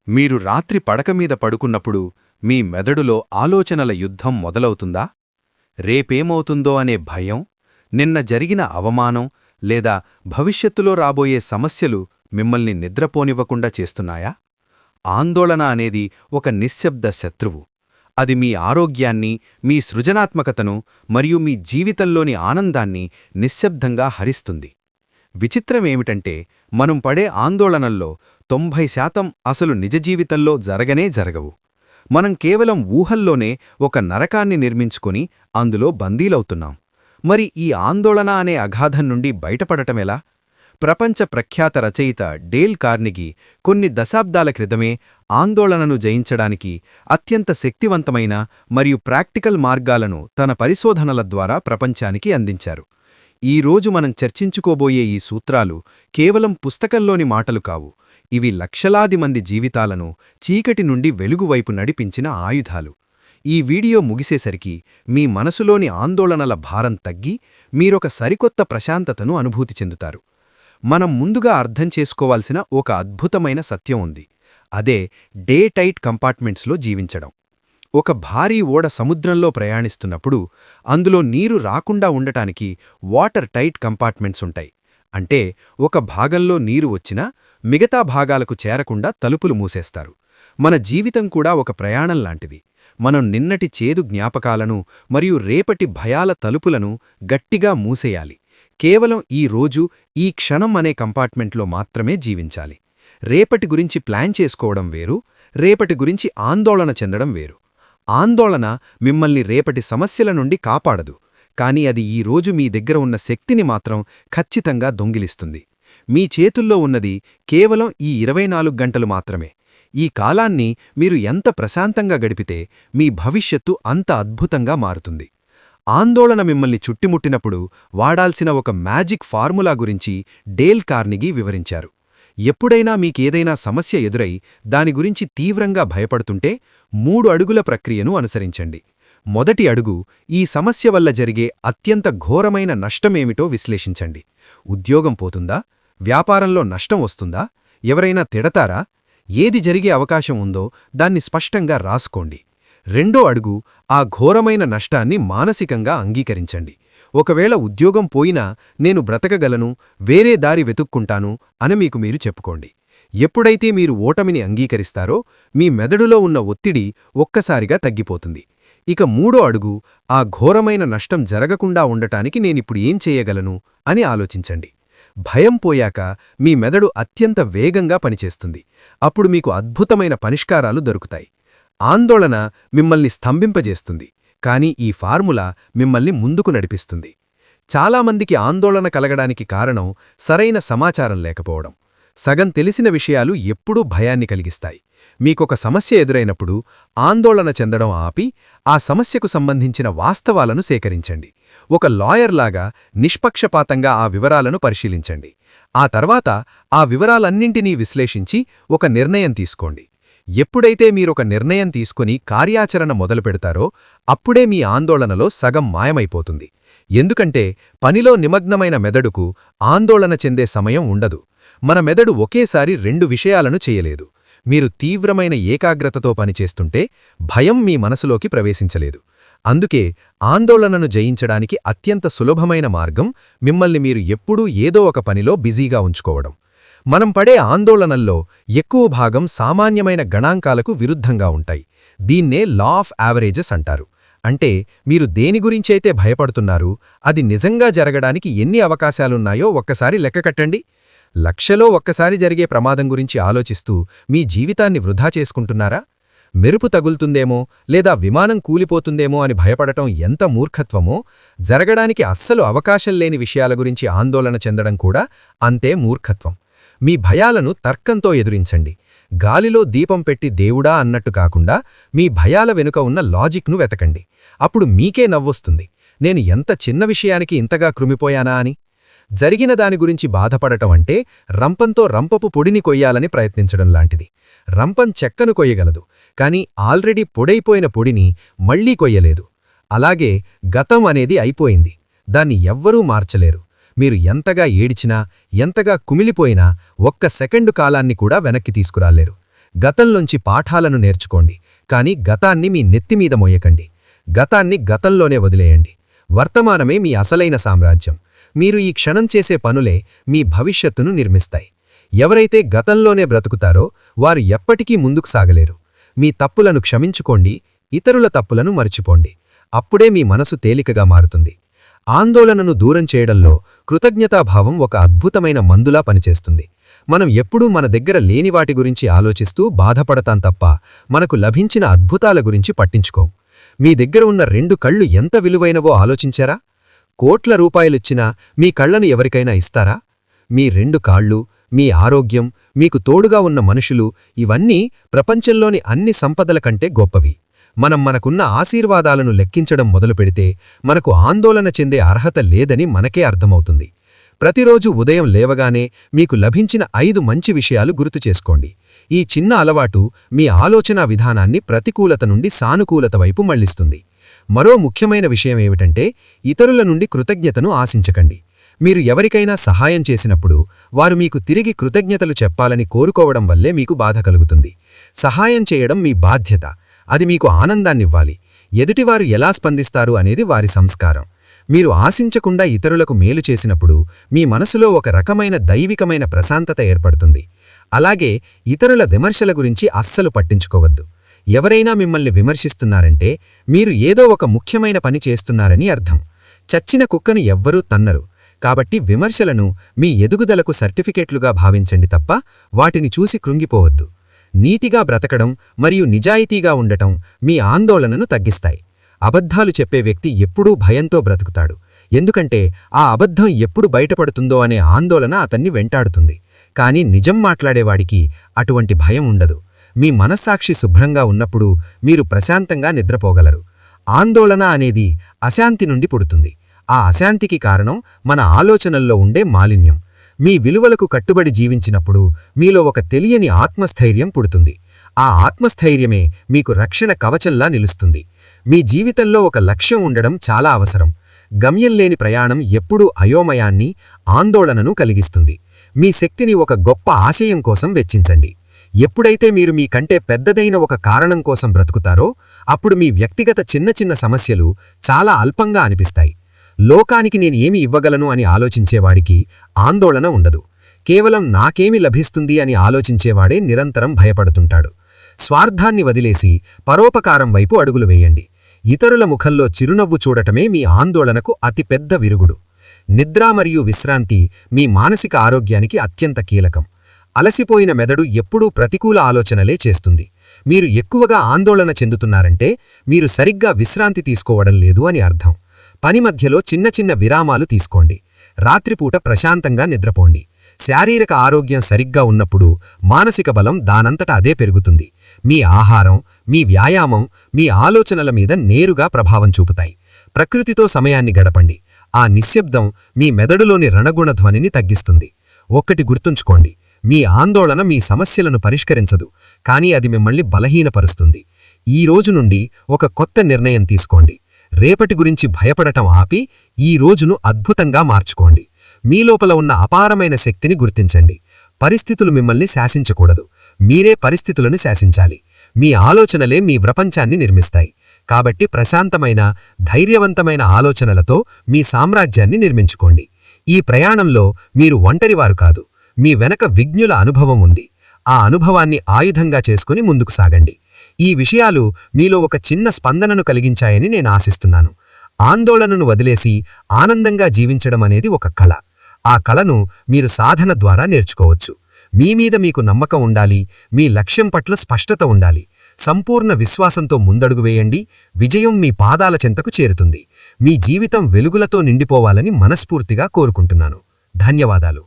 మీరు రాత్రి పడకమీద పడుకున్నప్పుడు మీ మెదడులో ఆలోచనల యుద్ధం మొదలవుతుందా? రేపేమవుతుందో అనే భయం, నిన్న జరిగిన అవమానం లేదా భవిష్యత్తులో రాబోయే సమస్యలు మిమ్మల్ని నిద్రపోనివ్వకుండా చేస్తున్నాయా? ఆందోళన అనేది ఒక నిశ్శబ్ద శత్రువు. అది మీ ఆరోగ్యాన్ని, మీ సృజనాత్మకతను మరియు మీ జీవితంలోని ఆనందాన్ని నిశ్శబ్దంగా హరిస్తుంది. విచిత్రమేమిటంటే మనం పడే ఆందోళనల్లో 90% అసలు నిజ జీవితంలో జరగవు. మనం కేవలం ఊహల్లోనే ఒక నరకాన్ని నిర్మించుకొని అందులో బందీలవుతున్నాం. మరి ఈ ఆందోళన అనే అగాధం నుండి బయటపడటమెలా? ప్రపంచ ప్రఖ్యాత రచయిత డేల్ కార్నెగీ కొన్ని దశాబ్దాల క్రితమే ఆందోళనను జయించడానికి అత్యంత శక్తివంతమైన మరియు ప్రాక్టికల్ మార్గాలను తన పరిశోధనల ద్వారా ప్రపంచానికి అందించారు. ఈ రోజు మనం చర్చించుకోబోయే ఈ సూత్రాలు కేవలం పుస్తకంలోని మాటలు కావు. ఇవి లక్షలాది మంది జీవితాలను చీకటి నుండి వెలుగువైపు నడిపించిన ఆయుధాలు. ఈ వీడియో ముగిసేసరికి మీ మనసులోని ఆందోళనల భారం తగ్గి మీరొక సరికొత్త ప్రశాంతతను అనుభూతి చెందుతారు. మనం ముందుగా అర్థం చేసుకోవాల్సిన ఒక అద్భుతమైన సత్యం ఉంది. అదే డే టైట్ కంపార్ట్మెంట్స్లో జీవించడం. ఒక భారీ ఓడ సముద్రంలో ప్రయాణిస్తున్నప్పుడు అందులో నీరు రాకుండా ఉండటానికి వాటర్ టైట్ కంపార్ట్మెంట్స్ ఉంటాయి. అంటే ఒక భాగంలో నీరు వచ్చినా మిగతా భాగాలకు చేరకుండా తలుపులు మూసేస్తారు. మన జీవితం కూడా ఒక ప్రయాణం లాంటిది. మనం నిన్నటి చేదు జ్ఞాపకాలను మరియు రేపటి భయాల తలుపులను గట్టిగా మూసేయాలి. కేవలం ఈ రోజు, ఈ క్షణం అనే కంపార్ట్మెంట్లో మాత్రమే జీవించాలి. రేపటి గురించి ప్లాన్ చేసుకోవడం వేరు, రేపటి గురించి ఆందోళన చెందడం వేరు. ఆందోళన మిమ్మల్ని రేపటి సమస్యల నుండి కాపాడదు, కానీ అది ఈ రోజు మీ దగ్గర ఉన్న శక్తిని మాత్రం ఖచ్చితంగా దొంగిలిస్తుంది. మీ చేతుల్లో ఉన్నది కేవలం ఈ 24 గంటలు మాత్రమే. ఈ కాలాన్ని మీరు ఎంత ప్రశాంతంగా గడిపితే మీ భవిష్యత్తు అంత అద్భుతంగా మారుతుంది. ఆందోళన మిమ్మల్ని చుట్టుముట్టినప్పుడు వాడాల్సిన ఒక మ్యాజిక్ ఫార్ములా గురించి డేల్ కార్నెగీ వివరించారు. ఎప్పుడైనా మీకేదైనా సమస్య ఎదురై దాని గురించి తీవ్రంగా భయపడుతుంటే 3 అడుగుల ప్రక్రియను అనుసరించండి. మొదటి అడుగు, ఈ సమస్య వల్ల జరిగే అత్యంత ఘోరమైన నష్టమేమిటో విశ్లేషించండి. ఉద్యోగం పోతుందా? వ్యాపారంలో నష్టం వస్తుందా? ఎవరైనా తిడతారా? ఏది జరిగే అవకాశం ఉందో దాన్ని స్పష్టంగా రాసుకోండి. రెండో అడుగు, ఆ ఘోరమైన నష్టాన్ని మానసికంగా అంగీకరించండి. ఒకవేళ ఉద్యోగం పోయినా నేను బ్రతకగలను, వేరే దారి వెతుక్కుంటాను అని మీకు మీరు చెప్పుకోండి. ఎప్పుడైతే మీరు ఓటమిని అంగీకరిస్తారో మీ మెదడులో ఉన్న ఒత్తిడి ఒక్కసారిగా తగ్గిపోతుంది. ఇక మూడో అడుగు, ఆ ఘోరమైన నష్టం జరగకుండా ఉండటానికి నేనిప్పుడు ఏం చేయగలను అని ఆలోచించండి. భయం పోయాక మీ మెదడు అత్యంత వేగంగా పనిచేస్తుంది. అప్పుడు మీకు అద్భుతమైన పరిష్కారాలు దొరుకుతాయి. ఆందోళన మిమ్మల్ని స్తంభింపజేస్తుంది, కానీ ఈ ఫార్ములా మిమ్మల్ని ముందుకు నడిపిస్తుంది. చాలామందికి ఆందోళన కలగడానికి కారణం సరైన సమాచారం లేకపోవడం. సగం తెలిసిన విషయాలు ఎప్పుడూ భయాన్ని కలిగిస్తాయి. మీకొక సమస్య ఎదురైనప్పుడు ఆందోళన చెందడం ఆపి ఆ సమస్యకు సంబంధించిన వాస్తవాలను సేకరించండి. ఒక లాయర్లాగా నిష్పక్షపాతంగా ఆ వివరాలను పరిశీలించండి. ఆ తర్వాత ఆ వివరాలన్నింటినీ విశ్లేషించి ఒక నిర్ణయం తీసుకోండి. ఎప్పుడైతే మీరొక నిర్ణయం తీసుకుని కార్యాచరణ మొదలుపెడతారో అప్పుడే మీ ఆందోళనలో సగం మాయమైపోతుంది. ఎందుకంటే పనిలో నిమగ్నమైన మెదడుకు ఆందోళన చెందే సమయం ఉండదు. మన మెదడు ఒకేసారి 2 విషయాలను చేయలేదు. మీరు తీవ్రమైన ఏకాగ్రతతో పనిచేస్తుంటే భయం మీ మనసులోకి ప్రవేశించలేదు. అందుకే ఆందోళనను జయించడానికి అత్యంత సులభమైన మార్గం మిమ్మల్ని మీరు ఎప్పుడూ ఏదో ఒక పనిలో బిజీగా ఉంచుకోవడం. మనం పడే ఆందోళనల్లో ఎక్కువ భాగం సామాన్యమైన గణాంకాలకు విరుద్ధంగా ఉంటాయి. దీన్నే లా ఆఫ్ యావరేజెస్ అంటారు. అంటే మీరు దేని గురించైతే భయపడుతున్నారు అది నిజంగా జరగడానికి ఎన్ని అవకాశాలున్నాయో ఒక్కసారి లెక్కకట్టండి. లక్షలో ఒక్కసారి జరిగే ప్రమాదం గురించి ఆలోచిస్తూ మీ జీవితాన్ని వృధా చేసుకుంటున్నారా? మెరుపు తగులుతుందేమో లేదా విమానం కూలిపోతుందేమో అని భయపడటం ఎంత మూర్ఖత్వమో, జరగడానికి అస్సలు అవకాశం లేని విషయాల గురించి ఆందోళన చెందడం కూడా అంతే మూర్ఖత్వం. మీ భయాలను తర్కంతో ఎదురించండి. గాలిలో దీపం పెట్టి దేవుడా అన్నట్టు కాకుండా మీ భయాల వెనుక ఉన్న లాజిక్ను వెతకండి. అప్పుడు మీకే నవ్వొస్తుంది, నేను ఎంత చిన్న విషయానికి ఇంతగా కృమిపోయానా అని. జరిగిన దాని గురించి బాధపడటం అంటే రంపంతో రంపపు పొడిని కొయ్యాలని ప్రయత్నించడం లాంటిది. రంపం చెక్కను కొయ్యగలదు, కానీ ఆల్రెడీ పొడైపోయిన పొడిని మళ్లీ కొయ్యలేదు. అలాగే గతం అనేది అయిపోయింది, దాన్ని ఎవ్వరూ మార్చలేరు. మీరు ఎంతగా ఏడిచినా, ఎంతగా కుమిలిపోయినా ఒక్క సెకండు కాలాన్ని కూడా వెనక్కి తీసుకురాలేరు. గతంలోంచి పాఠాలను నేర్చుకోండి, కాని గతాన్ని మీ నెత్తిమీద మోయకండి. గతాన్ని గతంలోనే వదిలేయండి. వర్తమానమే మీ అసలైన సామ్రాజ్యం. మీరు ఈ క్షణం చేసే పనులే మీ భవిష్యత్తును నిర్మిస్తాయి. ఎవరైతే గతంలోనే బ్రతుకుతారో వారు ఎప్పటికీ ముందుకు సాగలేరు. మీ తప్పులను క్షమించుకోండి, ఇతరుల తప్పులను మర్చిపోండి. అప్పుడే మీ మనసు తేలికగా మారుతుంది. ఆందోళనను దూరం చేయడంలో కృతజ్ఞతాభావం ఒక అద్భుతమైన మందులా పనిచేస్తుంది. మనం ఎప్పుడూ మన దగ్గర లేని వాటి గురించి ఆలోచిస్తూ బాధపడతాం తప్ప మనకు లభించిన అద్భుతాల గురించి పట్టించుకోం. మీ దగ్గర ఉన్న 2 కళ్ళు ఎంత విలువైనవో ఆలోచించారా? కోట్ల రూపాయలిచ్చినా మీ కళ్లను ఎవరికైనా ఇస్తారా? మీ 2 కాళ్ళు, మీ ఆరోగ్యం, మీకు తోడుగా ఉన్న మనుషులు, ఇవన్నీ ప్రపంచంలోని అన్ని సంపదల కంటే గొప్పవి. మనకున్న ఆశీర్వాదాలను లెక్కించడం మొదలుపెడితే మనకు ఆందోళన చెందే అర్హత లేదని మనకే అర్థమవుతుంది. ప్రతిరోజు ఉదయం లేవగానే మీకు లభించిన 5 మంచి విషయాలు గుర్తు చేసుకోండి. ఈ చిన్న అలవాటు మీ ఆలోచనా విధానాన్ని ప్రతికూలత నుండి సానుకూలత వైపు మళ్లిస్తుంది. మరో ముఖ్యమైన విషయమేమిటంటే, ఇతరుల నుండి కృతజ్ఞతను ఆశించకండి. మీరు ఎవరికైనా సహాయం చేసినప్పుడు వారు మీకు తిరిగి కృతజ్ఞతలు చెప్పాలని కోరుకోవడం వల్లే మీకు బాధ కలుగుతుంది. సహాయం చేయడం మీ బాధ్యత. అది మీకు ఆనందాన్నివ్వాలి. ఎదుటివారు ఎలా స్పందిస్తారు అనేది వారి సంస్కారం. మీరు ఆశించకుండా ఇతరులకు మేలు చేసినప్పుడు మీ మనసులో ఒక రకమైన దైవికమైన ప్రశాంతత ఏర్పడుతుంది. అలాగే ఇతరుల విమర్శల గురించి అస్సలు పట్టించుకోవద్దు. ఎవరైనా మిమ్మల్ని విమర్శిస్తున్నారంటే మీరు ఏదో ఒక ముఖ్యమైన పని చేస్తున్నారని అర్థం. చచ్చిన కుక్కను ఎవ్వరూ తన్నరు. కాబట్టి విమర్శలను మీ ఎదుగుదలకు సర్టిఫికెట్లుగా భావించండి తప్ప వాటిని చూసి కృంగిపోవద్దు. నీతిగా బ్రతకడం మరియు నిజాయితీగా ఉండటం మీ ఆందోళనను తగ్గిస్తాయి. అబద్ధాలు చెప్పే వ్యక్తి ఎప్పుడూ భయంతో బ్రతుకుతాడు. ఎందుకంటే ఆ అబద్ధం ఎప్పుడు బయటపడుతుందో అనే ఆందోళన అతన్ని వెంటాడుతుంది. కానీ నిజం మాట్లాడేవాడికి అటువంటి భయం ఉండదు. మీ మనస్సాక్షి శుభ్రంగా ఉన్నప్పుడు మీరు ప్రశాంతంగా నిద్రపోగలరు. ఆందోళన అనేది అశాంతి నుండి పుడుతుంది. ఆ అశాంతికి కారణం మన ఆలోచనల్లో ఉండే మాలిన్యం. మీ విలువలకు కట్టుబడి జీవించినప్పుడు మీలో ఒక తెలియని ఆత్మస్థైర్యం పుడుతుంది. ఆ ఆత్మస్థైర్యమే మీకు రక్షణ కవచంలా నిలుస్తుంది. మీ జీవితంలో ఒక లక్ష్యం ఉండడం చాలా అవసరం. గమ్యం లేని ప్రయాణం ఎప్పుడూ అయోమయాన్ని, ఆందోళనను కలిగిస్తుంది. మీ శక్తిని ఒక గొప్ప ఆశయం కోసం వెచ్చించండి. ఎప్పుడైతే మీరు మీ కంటే పెద్దదైన ఒక కారణం కోసం బ్రతుకుతారో అప్పుడు మీ వ్యక్తిగత చిన్న చిన్న సమస్యలు చాలా అల్పంగా అనిపిస్తాయి. లోకానికి నేను ఏమి ఇవ్వగలను అని ఆలోచించేవాడికి ఆందోళన ఉండదు. కేవలం నాకేమి లభిస్తుంది అని ఆలోచించేవాడే నిరంతరం భయపడుతుంటాడు. స్వార్థాన్ని వదిలేసి పరోపకారం వైపు అడుగులు వేయండి. ఇతరుల ముఖంలో చిరునవ్వు చూడటమే మీ ఆందోళనకు అతిపెద్ద విరుగుడు. నిద్ర మరియు విశ్రాంతి మీ మానసిక ఆరోగ్యానికి అత్యంత కీలకం. అలసిపోయిన మెదడు ఎప్పుడూ ప్రతికూల ఆలోచనలే చేస్తుంది. మీరు ఎక్కువగా ఆందోళన చెందుతున్నారంటే మీరు సరిగ్గా విశ్రాంతి తీసుకోవడం లేదు అని అర్థం. పని మధ్యలో చిన్న చిన్న విరామాలు తీసుకోండి. రాత్రిపూట ప్రశాంతంగా నిద్రపోండి. శారీరక ఆరోగ్యం సరిగ్గా ఉన్నప్పుడు మానసిక బలం దానంతట అదే పెరుగుతుంది. మీ ఆహారం, మీ వ్యాయామం మీ ఆలోచనల మీద నేరుగా ప్రభావం చూపుతాయి. ప్రకృతితో సమయాన్ని గడపండి. ఆ నిశ్శబ్దం మీ మెదడులోని రణగుణధ్వనిని తగ్గిస్తుంది. ఒక్కటి గుర్తుంచుకోండి, మీ ఆందోళన మీ సమస్యలను పరిష్కరించదు, కానీ అది మిమ్మల్ని బలహీనపరుస్తుంది. ఈ రోజు నుండి ఒక కొత్త నిర్ణయం తీసుకోండి. రేపటి గురించి భయపడటం ఆపి ఈ రోజును అద్భుతంగా మార్చుకోండి. మీలోపల ఉన్న అపారమైన శక్తిని గుర్తించండి. పరిస్థితులు మిమ్మల్ని శాసించకూడదు, మీరే పరిస్థితులను శాసించాలి. మీ ఆలోచనలే మీ ప్రపంచాన్ని నిర్మిస్తాయి. కాబట్టి ప్రశాంతమైన, ధైర్యవంతమైన ఆలోచనలతో మీ సామ్రాజ్యాన్ని నిర్మించుకోండి. ఈ ప్రయాణంలో మీరు ఒంటరివారు కాదు, మీ వెనక విజ్ఞుల అనుభవం ఉంది. ఆ అనుభవాన్ని ఆయుధంగా చేసుకుని ముందుకు సాగండి. ఈ విషయాలు మీలో ఒక చిన్న స్పందనను కలిగించాయని నేను ఆశిస్తున్నాను. ఆందోళనను వదిలేసి ఆనందంగా జీవించడం అనేది ఒక కళ. ఆ కళను మీరు సాధన ద్వారా నేర్చుకోవచ్చు. మీ మీద మీకు నమ్మకం ఉండాలి, మీ లక్ష్యం పట్ల స్పష్టత ఉండాలి. సంపూర్ణ విశ్వాసంతో ముందడుగు వేయండి. విజయం మీ పాదాల చెంతకు చేరుతుంది. మీ జీవితం వెలుగులతో నిండిపోవాలని మనస్ఫూర్తిగా కోరుకుంటున్నాను. ధన్యవాదాలు.